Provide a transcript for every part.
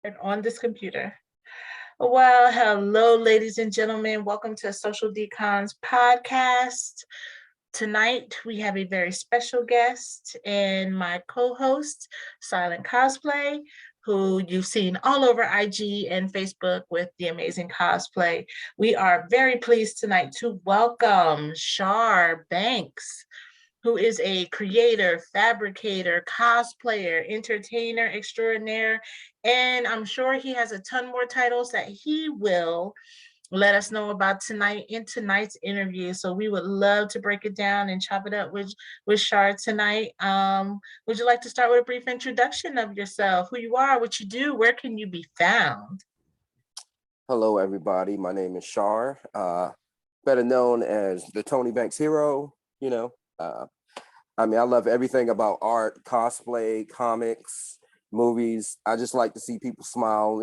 And on this computer. Well, hello, ladies and gentlemen. Welcome to Social Decons podcast. Tonight, we have a very special guest and my co-host, Silent Cosplay, who you've seen all over IG and Facebook with the amazing cosplay. We are very pleased tonight to welcome Shar Banks, who is a creator, fabricator, cosplayer, entertainer extraordinaire. And I'm sure he has a ton more titles that he will let us know about tonight in tonight's interview. So we would love to break it down and chop it up with Shar tonight. Would you like to start with a brief introduction of yourself, who you are, what you do, where can you be found? Hello, everybody. My name is Shar, better known as the Tony Banks hero. I love everything about art, cosplay, comics, movies. I just like to see people smile,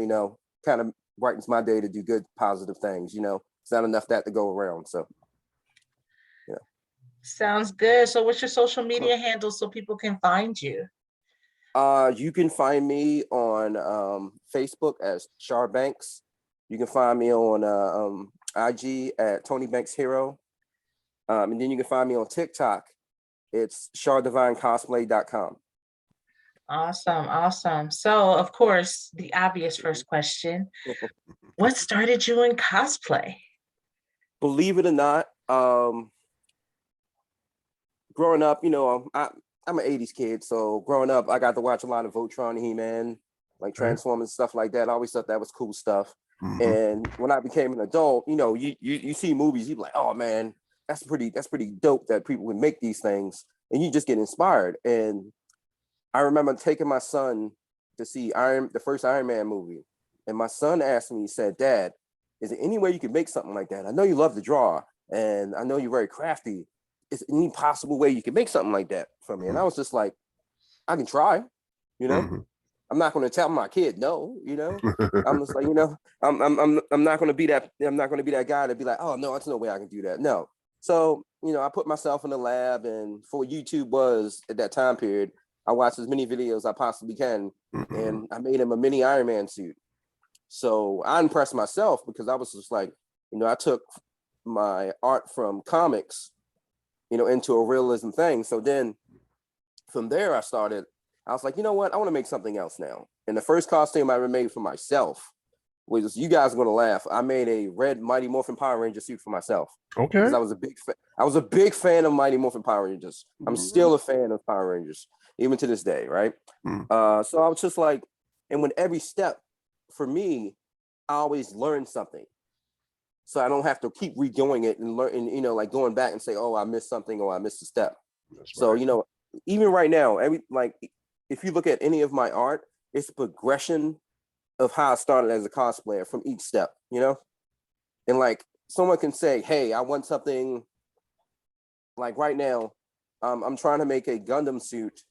kind of brightens my day to do good, positive things, It's not enough that to go around. So, yeah. Sounds good. So what's your social media handle so people can find you? You can find me on Facebook as Shar Banks. You can find me on IG at Tony Banks Hero. And then you can find me on TikTok. It's shardivinecosplay.com. Awesome. So, of course, the obvious first question, what started you in cosplay? Believe it or not, growing up, I'm an 80s kid. So growing up, I got to watch a lot of Voltron, He-Man, like Transformers, stuff like that. I always thought that was cool stuff. Mm-hmm. And when I became an adult, you see movies, you be like, oh man, that's pretty dope that people would make these things. And you just get inspired. And I remember taking my son to see the first Iron Man movie. And my son asked me, he said, Dad, is there any way you could make something like that? I know you love to draw and I know you're very crafty. Is there any possible way you can make something like that for me? And I was just like, I can try, Mm-hmm. I'm not going to tell my kid no, I'm just like, I'm not going to be that. I'm not going to be that guy to be like, oh no, there's no way I can do that. No. So, I put myself in the lab, and for YouTube was at that time period, I watched as many videos I possibly can, mm-hmm. and I made him a mini Iron Man suit. So I impressed myself because I was just like, I took my art from comics, into a realism thing. So then from there, I was like, you know what? I want to make something else now. And the first costume I ever made for myself was, you guys are going to laugh, I made a red Mighty Morphin Power Ranger suit for myself. Okay. Because I was a big fan of Mighty Morphin Power Rangers. I'm still a fan of Power Rangers, even to this day, right? So I was just like, and with every step, for me, I always learn something. So I don't have to keep redoing it and learn, and like going back and say, oh, I missed something or I missed a step. That's so right. Even right now, if you look at any of my art, it's a progression of how I started as a cosplayer from each step, and like someone can say, hey, I want something like right now. I'm trying to make a Gundam suit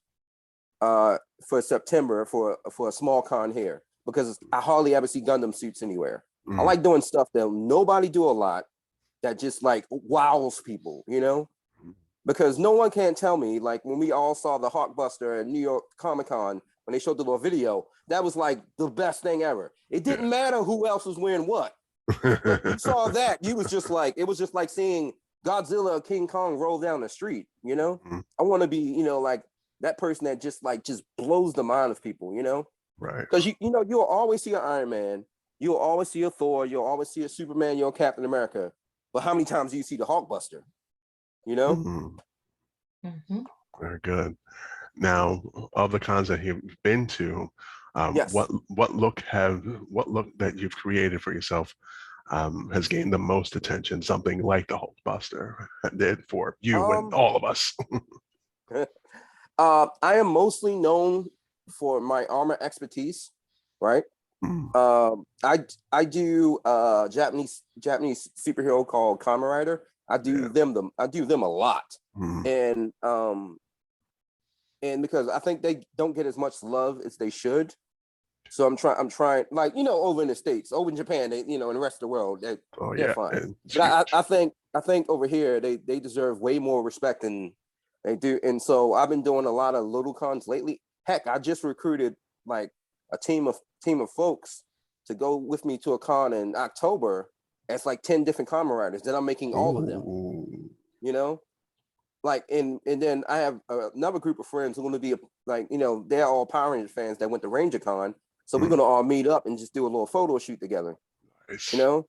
for September for a small con here, because I hardly ever see Gundam suits anywhere. I like doing stuff that nobody do a lot, that just like wows people, because no one can tell me, like when we all saw the Hulkbuster at New York Comic-Con, when they showed the little video, that was like the best thing ever. It didn't matter who else was wearing what. But you saw that, it was just like seeing Godzilla or King Kong roll down the street, I want to be, like that person that just blows the mind of people, Right. Because you'll always see an Iron Man, you'll always see a Thor, you'll always see a Superman, you're a Captain America. But how many times do you see the Hulkbuster? Mm-hmm. Very good. Now, of the cons that you've been to, yes. what look that you've created for yourself has gained the most attention? Something like the Hulkbuster did for you and all of us. I am mostly known for my armor expertise, right? I do Japanese superhero called Kamen Rider. I do them a lot, and because I think they don't get as much love as they should, so I'm trying, like over in the States, over in Japan, they in the rest of the world, they're fine. But I think over here they deserve way more respect than they do, and so I've been doing a lot of little cons lately. Heck, I just recruited like a team of folks to go with me to a con in October. It's like 10 different common writers. Then I'm making all of them. You know, like and then I have another group of friends who are going to be like, you know, they're all Power Ranger fans that went to Ranger Con. So we're going to all meet up and just do a little photo shoot together. Nice. You know,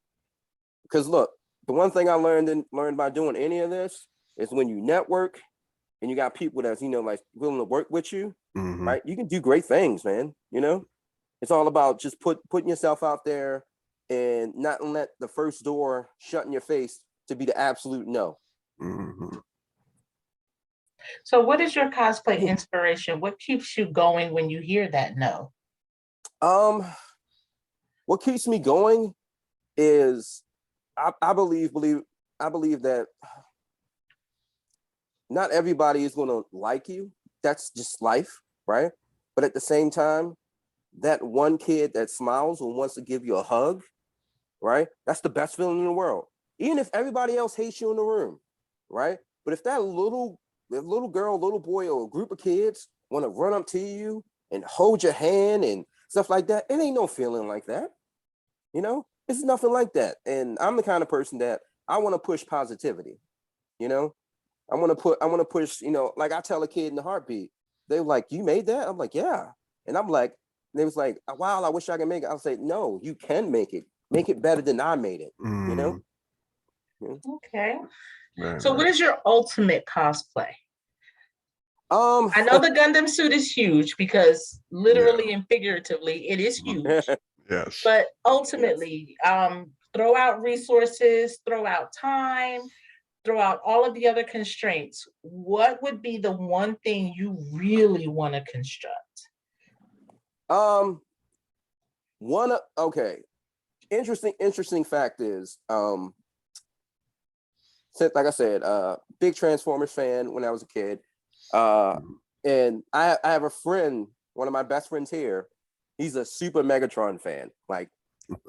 because look, the one thing I learned by doing any of this is when you network and you got people that's, you know, like willing to work with you, right? You can do great things, man. You know, it's all about just putting yourself out there and not let the first door shut in your face to be the absolute no. So what is your cosplay inspiration? What keeps you going when you hear that no? What keeps me going is I believe that not everybody is going to like you. That's just life, right? But at the same time, that one kid that smiles and wants to give you a hug, right? That's the best feeling in the world. Even if everybody else hates you in the room, right? But if that little girl, little boy, or a group of kids want to run up to you and hold your hand and stuff like that, it ain't no feeling like that. You know, it's nothing like that. And I'm the kind of person that I want to push positivity. You know, I want to push, you know, like I tell a kid in the heartbeat, they're like, "You made that?" I'm like, "Yeah." And I'm like, they was like, "Wow, I wish I could make it." I'll say, "No, you can make it. Make it better than I made it." You know? Yeah. Okay. Very So what nice. is your ultimate cosplay? Um, I know the Gundam suit is huge because literally and figuratively it is huge. Yes. But ultimately, throw out resources, throw out time, throw out all of the other constraints. What would be the one thing you really want to construct? Okay. Interesting fact is, since, like I said, big Transformers fan when I was a kid. And I have a friend, one of my best friends here. He's a super Megatron fan. Like,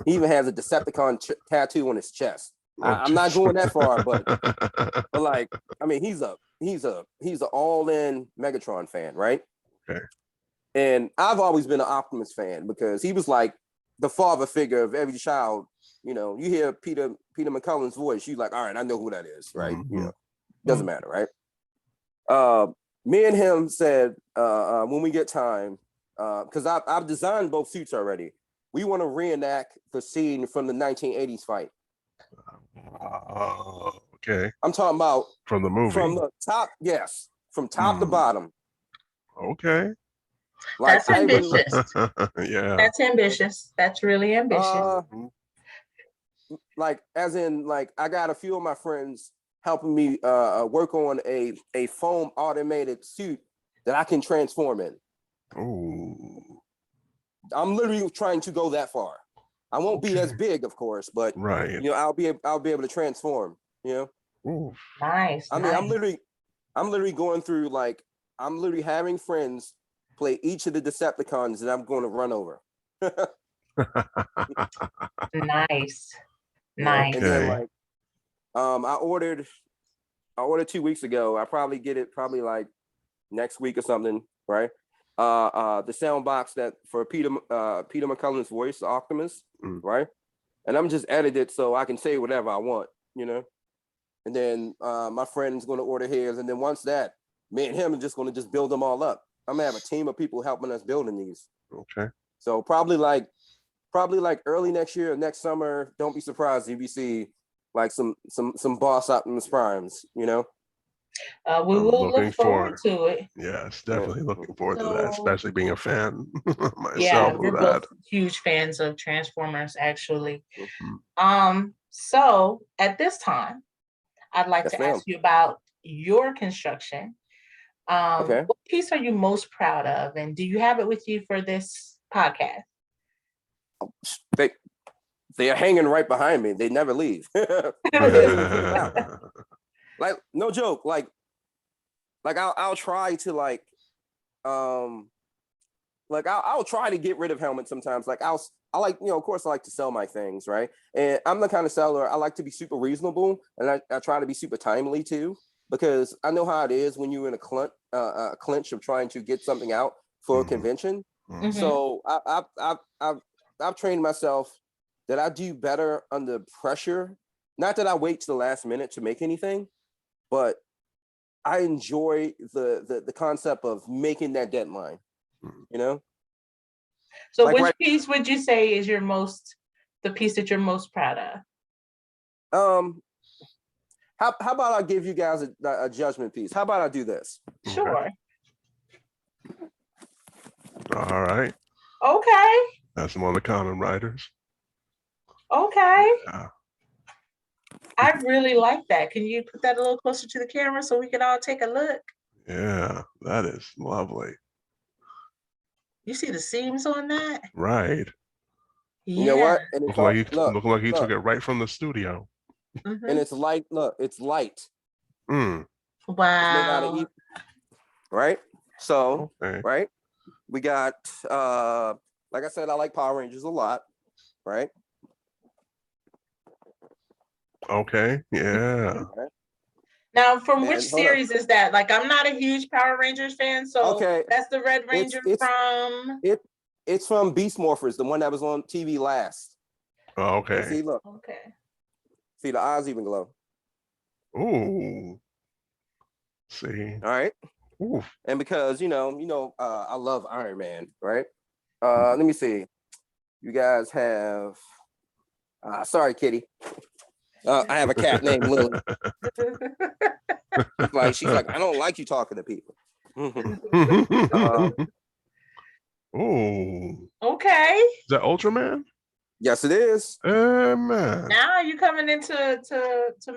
he even has a Decepticon tattoo on his chest. I'm not going that far, but like, I mean, he's an all-in Megatron fan, right? Okay. And I've always been an Optimus fan because he was like the father figure of every child. You know, you hear Peter McCullen's voice, you like, all right, I know who that is, right? You know, doesn't matter, right? Me and him said when we get time, because I've designed both suits already. We want to reenact the scene from the 1980s fight. Okay. I'm talking about from the movie. From the top, yes, from top to bottom. Okay. Like, that's ambitious. Yeah. That's ambitious. That's really ambitious. Like, as in, like, I got a few of my friends helping me work on a foam automated suit that I can transform in. Oh. I'm literally trying to go that far. I won't be as big, of course, but right. You know, I'll be able to transform. You know. Ooh. Nice. I mean, I'm literally going through, like, I'm literally having friends play each of the Decepticons that I'm going to run over. Nice. Nice. And then, Okay. like, I ordered 2 weeks ago. I probably get it like next week or something, right? The sound box that for Peter McCullen's voice, Optimus, right? And I'm just edited so I can say whatever I want, you know. And then my friend's going to order his, and then once that, me and him are just going to just build them all up. I'm gonna have a team of people helping us building these. Okay. So probably like early next year, next summer. Don't be surprised if you see like some Boss Optimus Primes, you know. We will look forward to it. Yes, definitely looking forward to that, especially being a fan myself. Yeah, of we're that. both huge fans of Transformers, actually. So at this time, I'd like to ask you about your construction. Okay. What piece are you most proud of, and do you have it with you for this podcast? They are hanging right behind me. They never leave. Like, no joke. Like I'll try to I'll try to get rid of helmets sometimes. Like I like, you know, of course I like to sell my things, right? And I'm the kind of seller, I like to be super reasonable, and I try to be super timely too, because I know how it is when you're in a clinch of trying to get something out for a convention. Mhm. So I've trained myself that I do better under pressure. Not that I wait to the last minute to make anything, but I enjoy the concept of making that deadline. You know. So Like which piece would you say is the piece that you're most proud of? How about I give you guys a judgment piece? How about I do this? Sure. All right. Okay. That's one of the common writers. Okay. Yeah. I really like that. Can you put that a little closer to the camera so we can all take a look? Yeah, that is lovely. You see the seams on that? Right. Yeah. You know what? And it's Look like you took it right from the studio. And it's light. Look, it's light. Mm. It's made out of Wow. right? So, Okay. right? We got like I said, I like Power Rangers a lot, right? Okay. Yeah. Right. Now, from which And hold up. series is that? Like, I'm not a huge Power Rangers fan, so Okay. that's the Red Ranger from. It's from Beast Morphers, the one that was on TV last. Oh, And okay. see, look. Okay. See, the eyes even glow. Ooh. See. All right. Ooh. And because I love Iron Man, right? Let me see. You guys have sorry, Kitty. I have a cat named Lily. She's like, I don't like you talking to people. Ooh. Okay. Is that Ultraman? Yes, it is. Man. Now you're coming into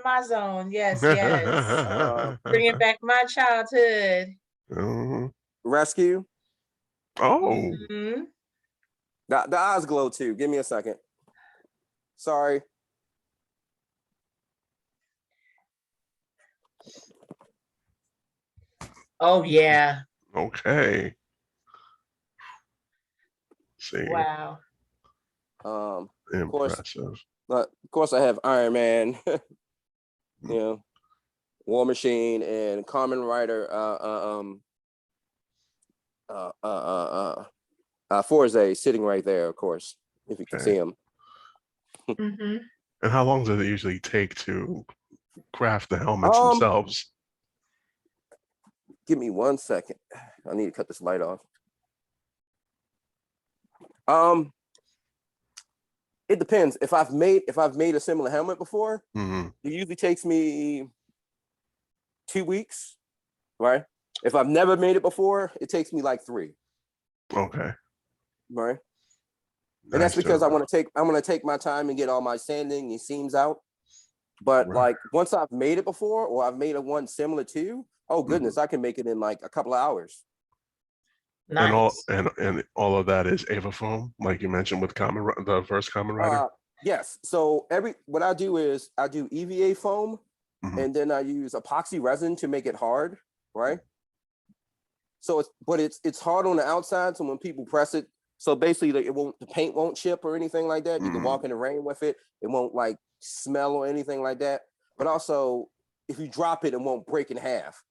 my zone. Yes, yes. Bringing back my childhood. Rescue. Oh. Mm-hmm. The eyes glow too. Give me a second. Sorry. Oh yeah. Okay. See. Wow. Impressive. Of course, I have Iron Man. War Machine and Kamen Rider. Forze sitting right there, of course, if you can see him. Mm-hmm. And how long does it usually take to craft the helmets themselves? Give me 1 second. I need to cut this light off. It depends. If I've made a similar helmet before, it usually takes me 2 weeks, right? If I've never made it before, it takes me like 3. Okay. Right. And that's because I want to take my time and get all my sanding and seams out. But like once I've made it before, or I've made a one similar to, oh goodness, I can make it in like a couple of hours. Nice. And all of that is Ava foam, like you mentioned with the first Kamen Rider. Yes. So what I do is I do EVA foam, and then I use epoxy resin to make it hard, right? So it's hard on the outside, so when people press it, so basically the paint won't chip or anything like that. You can walk in the rain with it. It won't like smell or anything like that. But also, if you drop it, it won't break in half.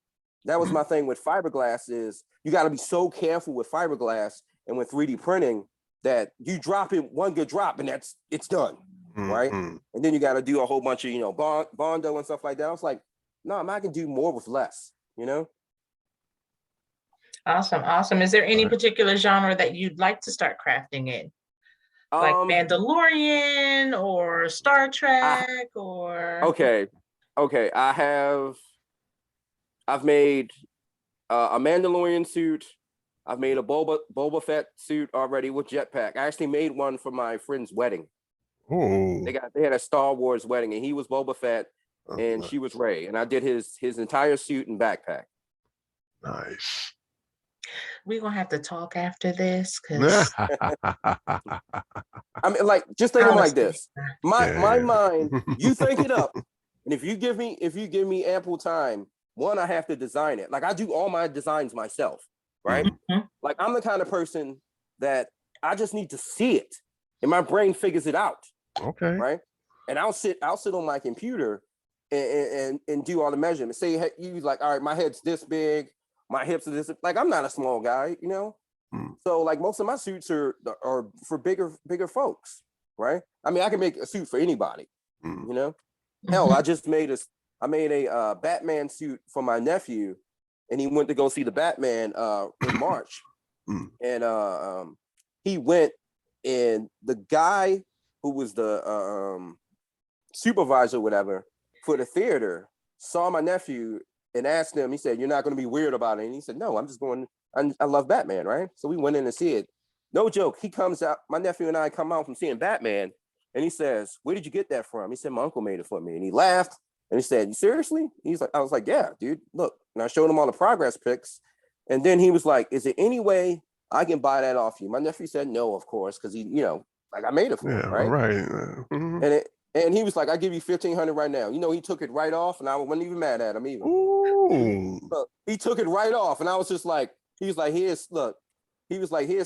That was my thing with fiberglass is you got to be so careful with fiberglass and with 3D printing that you drop it one good drop and it's done, right? And then you got to do a whole bunch of bondo and stuff like that. I was like, no, I can do more with less, Awesome. Is there any particular genre that you'd like to start crafting in? Like Mandalorian or Star Trek or Okay. I've made a Mandalorian suit. I've made a Boba Fett suit already with jetpack. I actually made one for my friend's wedding. Oh. They had a Star Wars wedding, and he was Boba Fett, and she was Rey, and I did his entire suit and backpack. Nice. We're gonna have to talk after this because I mean, like, just think of it like this. My mind, you think it up, and if you give me ample time, one, I have to design it. Like I do all my designs myself, right? Like I'm the kind of person that I just need to see it, and my brain figures it out. Okay. Right. And I'll sit on my computer and do all the measurements. Say you like, all right, my head's this big, my hips are this. Like I'm not a small guy, So like most of my suits are for bigger folks, right? I mean, I can make a suit for anybody, you know. Hell, I made a Batman suit for my nephew, and he went to go see the Batman in March, and he went, and the guy who was the supervisor, or whatever, for the theater saw my nephew and asked him. He said, "You're not going to be weird about it?" And he said, "No, I'm just going. I love Batman, right?" So we went in and see it. No joke. He comes out. My nephew and I come out from seeing Batman, and he says, "Where did you get that from?" He said, "My uncle made it for me." And he laughed and he said, "You seriously?" He's like, I was like, "Yeah, dude. Look." And I showed him all the progress pics, and then he was like, "Is there any way I can buy that off you?" My nephew said, "No, of course, because he, like I made it for him, right?" Right. And he was like, "I give you 1,500 right now." He took it right off, and I wasn't even mad at him either. Ooh. Look, he took it right off, and I was just like, he was like, "Here's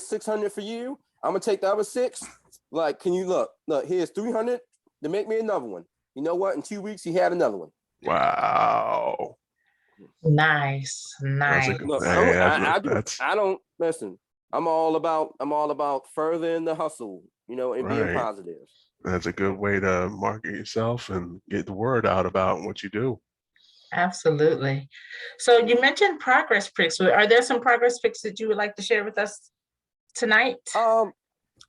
600 for you. I'm gonna take the other 6. Like, can you look? Here's 300 to make me another one." You know what? In 2 weeks, he had another one. Wow. Nice. That's a Nice. good. Look, That's I don't listen. I'm all about furthering the hustle, and being right. positive. That's a good way to market yourself and get the word out about what you do. Absolutely. So you mentioned progress pics. Are there some progress pics that you would like to share with us tonight? I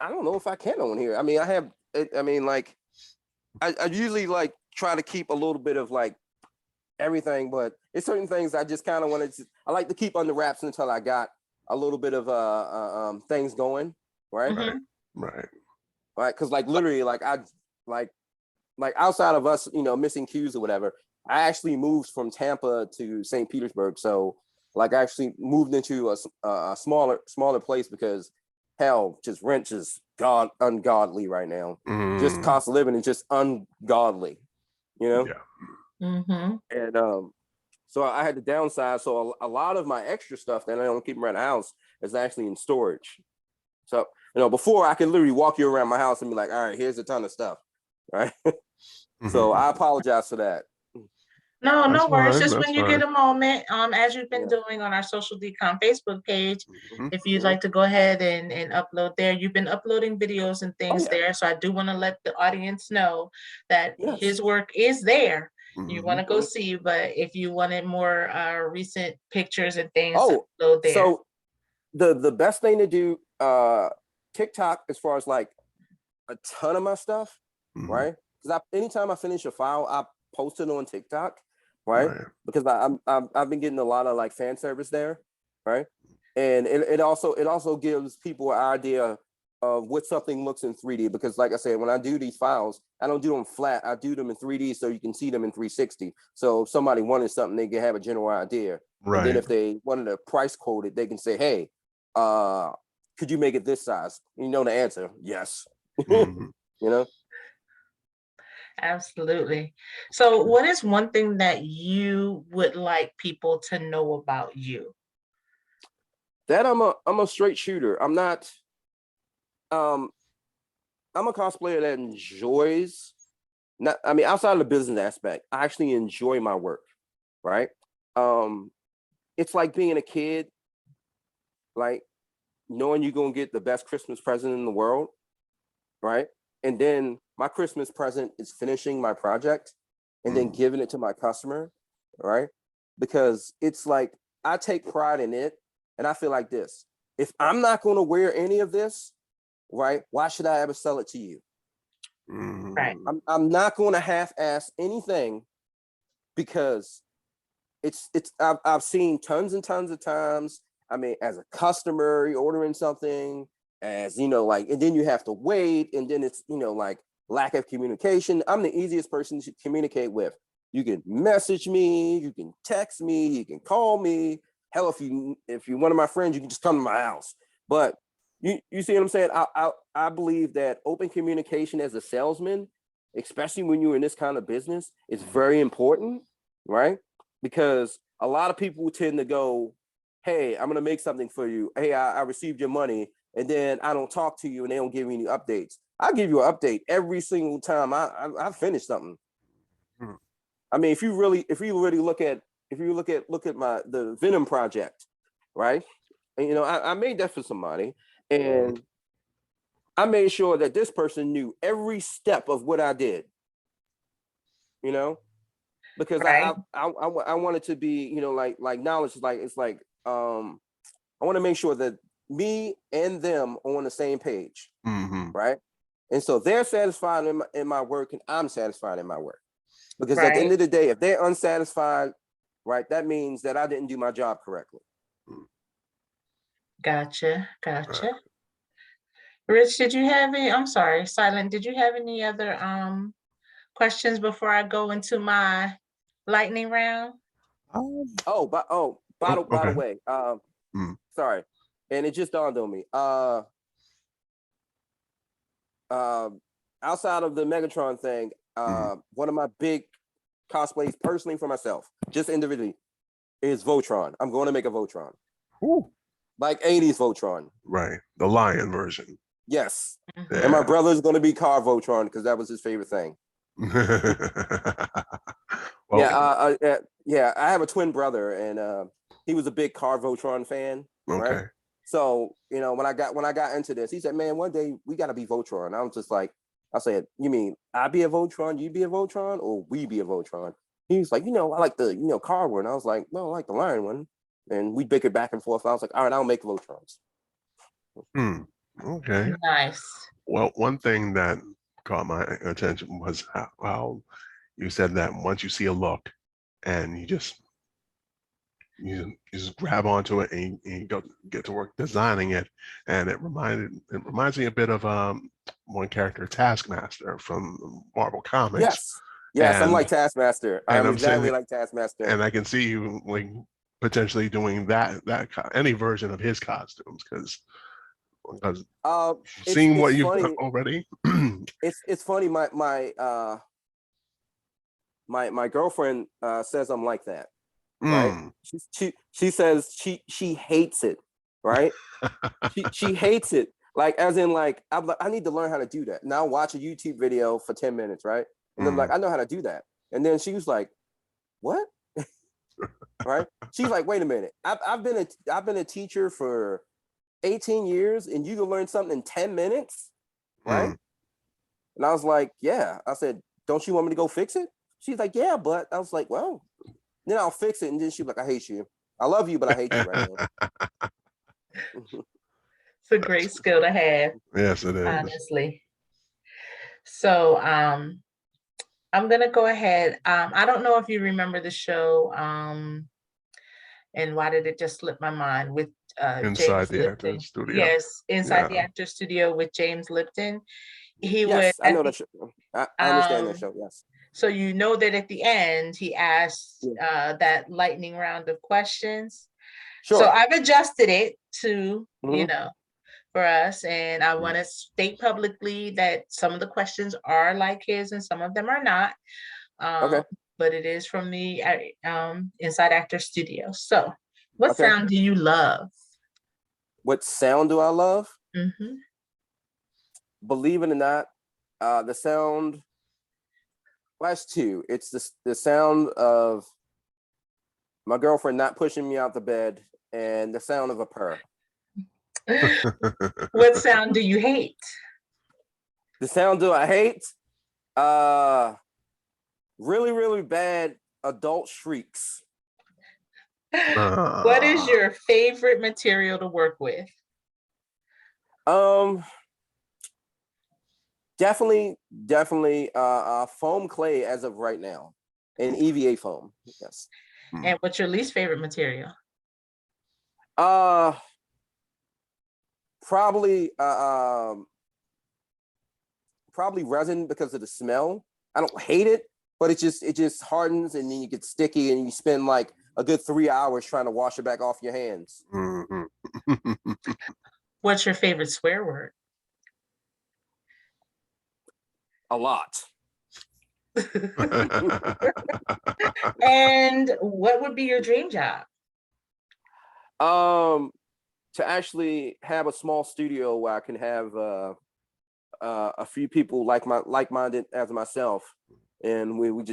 don't know if I can on here. I mean, like I usually like try to keep a little bit of like everything, but it's certain things I just kind of wanted to. I like to keep under wraps until I got a little bit of things going, right? Mhm. Right. Right, because like literally, like outside of us, missing cues or whatever, I actually moved from Tampa to St. Petersburg, so like I actually moved into a smaller place because hell, just rent is ungodly right now. Just cost of living is just ungodly, Yeah. Mhm. and so I had to downsize. So a lot of my extra stuff that I don't keep around the house is actually in storage. So, before I could literally walk you around my house and be like, all right, here's a ton of stuff. Right. So I apologize for that. No, That's no worries. fine. Just That's when you get fine. a moment, as you've been Yeah. doing on our Social Decom Facebook page, Mhm. if you'd like to go ahead and upload there, you've been uploading videos and Oh things yeah. there. So I do want to let the audience know that Yes. his work is there. You want to Mhm. go see, but if you wanted more recent pictures and things, Oh, upload there. so the best thing to do, TikTok, as far as like a ton of my stuff, Mhm. right? Because anytime I finish a file, I post it on TikTok, right? Right. Because I've been getting a lot of like fan service there, right? And it also gives people an idea of what something looks in 3D. Because like I said, when I do these files, I don't do them flat. I do them in 3D so you can see them in 360. So if somebody wanted something, they can have a general idea. And then Right. if they wanted to price quote it, they can say, "Hey, could you make it this size?" You know the answer, yes. Mhm. You know, Absolutely. So what is one thing that you would like people to know about you? that I'm a straight shooter. Um I'm a cosplayer that enjoys, not I mean, outside of the business aspect, I actually enjoy my work, right? Um it's like being a kid, like knowing you're gonna get the best Christmas present in the world, right? And then my Christmas present is finishing my project and then Mhm. giving it to my customer, right? Because it's like I take pride in it, and I feel like this. If I'm not going to wear any of this, right? Why should I ever sell it to you? Right. Mhm. I'm not going to half-ass anything because I've seen tons and tons of times. I mean, as a customer, you're ordering something, as like, and then you have to wait, and then it's like lack of communication. I'm the easiest person to communicate with. You can message me, you can text me, you can call me. Hell, if you're one of my friends, you can just come to my house. But you see what I'm saying? I believe that open communication as a salesman, especially when you're in this kind of business, is very important, right? Because a lot of people tend to go, "Hey, I'm gonna make something for you. Hey, I received your money," and then I don't talk to you, and they don't give me any updates. I give you an update every single time I finish something. Mhm. I mean, if you really look at my the Venom project, right? And, I made that for somebody, and I made sure that this person knew every step of what I did. Because Right. I want it to be, like knowledge, like it's like I want to make sure that me and them are on the same page, right? And so they're satisfied in my work, and I'm satisfied in my work. Because at the end of the day, if they're unsatisfied, right, that means that I didn't do my job correctly. Gotcha. Rich, did you have any? I'm sorry, Silent. Did you have any other questions before I go into my lightning round? By the Okay. way, sorry, and it just dawned on me. Outside of the Megatron thing, one of my big cosplays personally for myself, just individually, is Voltron. I'm going to make a Voltron. Ooh. Like 80s Voltron. Right. The lion version. Yes. Yeah. And my brother's going to be Car Voltron because that was his favorite thing. Well, yeah. I have a twin brother, and he was a big Car Voltron fan. okay. Right. So when I got into this, he said, "Man, one day we got to be Voltron." I was just like, I said, "You mean I be a Voltron, you be a Voltron, or we be a Voltron?" He was like, I like the car one. I was like, "No, I like the lion one." And we bickered back and forth. I was like, "All right, I'll make Voltrons." Okay. Nice. Well, one thing that caught my attention was how you said that once you see a look and you just grab onto it and you get to work designing it, and it reminds me a bit of one character, Taskmaster from Marvel Comics. Yes, I'm And like Taskmaster. I'm exactly like Taskmaster. and I can see you like potentially doing that any version of his costumes because seeing what you've done already. It's funny. My girlfriend says I'm like that. Right. She says she hates it. Right. she hates it. Like, as in, like, I'm like, I need to learn how to do that. Now watch a YouTube video for 10 minutes, right? And I'm like, I know how to do that. And then she was like, "What?" Right? She's like, "Wait a minute. I've been a teacher for 18 years, and you can learn something in 10 minutes, right?" And I was like, "Yeah." I said, "Don't you want me to go fix it?" She's like, "Yeah, but." I was like, "Well, then I'll fix it." And then she's like, "I hate you. I love you, but I hate you right now." It's a great skill to have. Yes, it is. Honestly. So I'm gonna go ahead. I don't know if you remember the show, and why did it just slip my mind, with Inside James the Actors Lipton. Studio. Yes, Inside the Actors Studio with James Lipton. He would. Yes, I know that show. I understand that show. Yes. So you know that at the end he asked that lightning round of questions. Sure. So I've adjusted it to, for us. And I want to state publicly that some of the questions are like his and some of them are not. Okay. But it is from the Inside Actor Studio. So what sound do you love? What sound do I love? Mm-hmm. Believe it or not, the sound, last two. It's the sound of my girlfriend not pushing me out the bed and the sound of a purr. What sound do you hate? The sound do I hate? Really, really bad adult shrieks. What is your favorite material to work with? Definitely foam clay as of right now, and EVA foam. Yes. And what's your least favorite material? Probably resin, because of the smell. I don't hate it, but it just hardens, and then you get sticky, and you spend like a good 3 hours trying to wash it back off your hands. What's your favorite swear word? A lot. And what would be your dream job? To actually have a small studio where I can have a few people like-minded as myself, and we would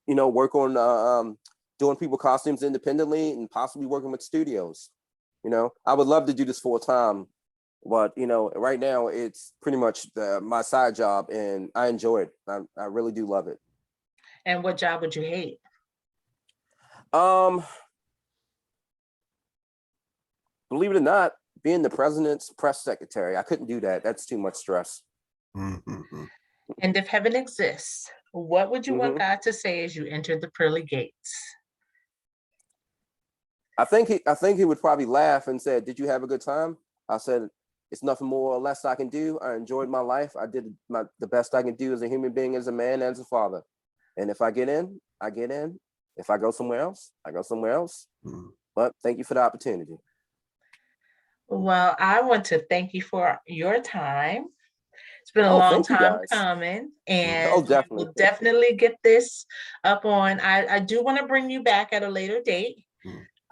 work on doing people costumes independently and possibly working with studios. I would love to do this full time, but right now it's pretty much my side job, and I enjoy it. I really do love it. And what job would you hate? Believe it or not, being the president's press secretary, I couldn't do that. That's too much stress. Mm-hmm. And if heaven exists, what would you want God to say as you enter the pearly gates? I think he would probably laugh and said, "Did you have a good time?" I said, "It's nothing more or less I can do. I enjoyed my life. I did the best I can do as a human being, as a man, as a father. And if I get in, I get in. If I go somewhere else, I go somewhere else. But thank you for the opportunity." Well, I want to thank you for your time. It's been a Oh, long thank you time guys. coming, Oh, and we definitely. will definitely get this up on. I do want to bring you back at a later date.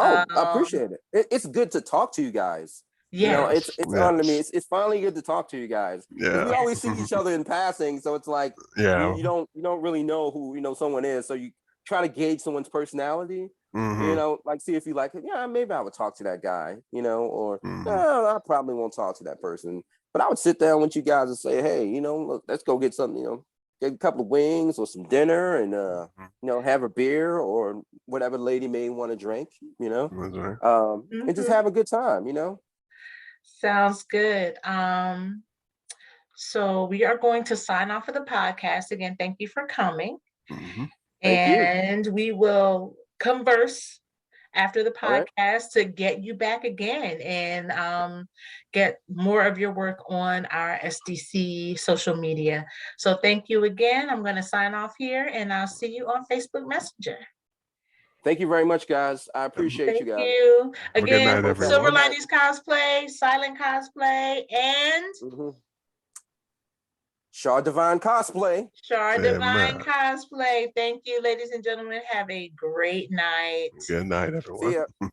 Oh, I appreciate it. It's good to talk to you guys. Yeah. It's honor to me. It's finally good to talk to you guys, because we Yeah. always see each other in passing. So it's like you don't really know who someone is. So you try to gauge someone's personality. Like see if you like it. Yeah, maybe I would talk to that guy. Or I probably won't talk to that person. But I would sit down with you guys and say, hey, look, let's go get something. Get a couple of wings or some dinner, and have a beer or whatever lady may want to drink. And just have a good time. Sounds good. So we are going to sign off of the podcast. Again, thank you for coming. Thank you. And we will converse after the All right. podcast to get you back again and get more of your work on our SDC social media. So thank you again. I'm going to sign off here, and I'll see you on Facebook Messenger. Thank you very much, guys. I appreciate you guys. Thank you. Again, night, Silver Linings Cosplay, Silent Cosplay, and Shar Divine Cosplay. Shar Divine Cosplay. Thank you, ladies and gentlemen. Have a great night. Good night, everyone. See ya.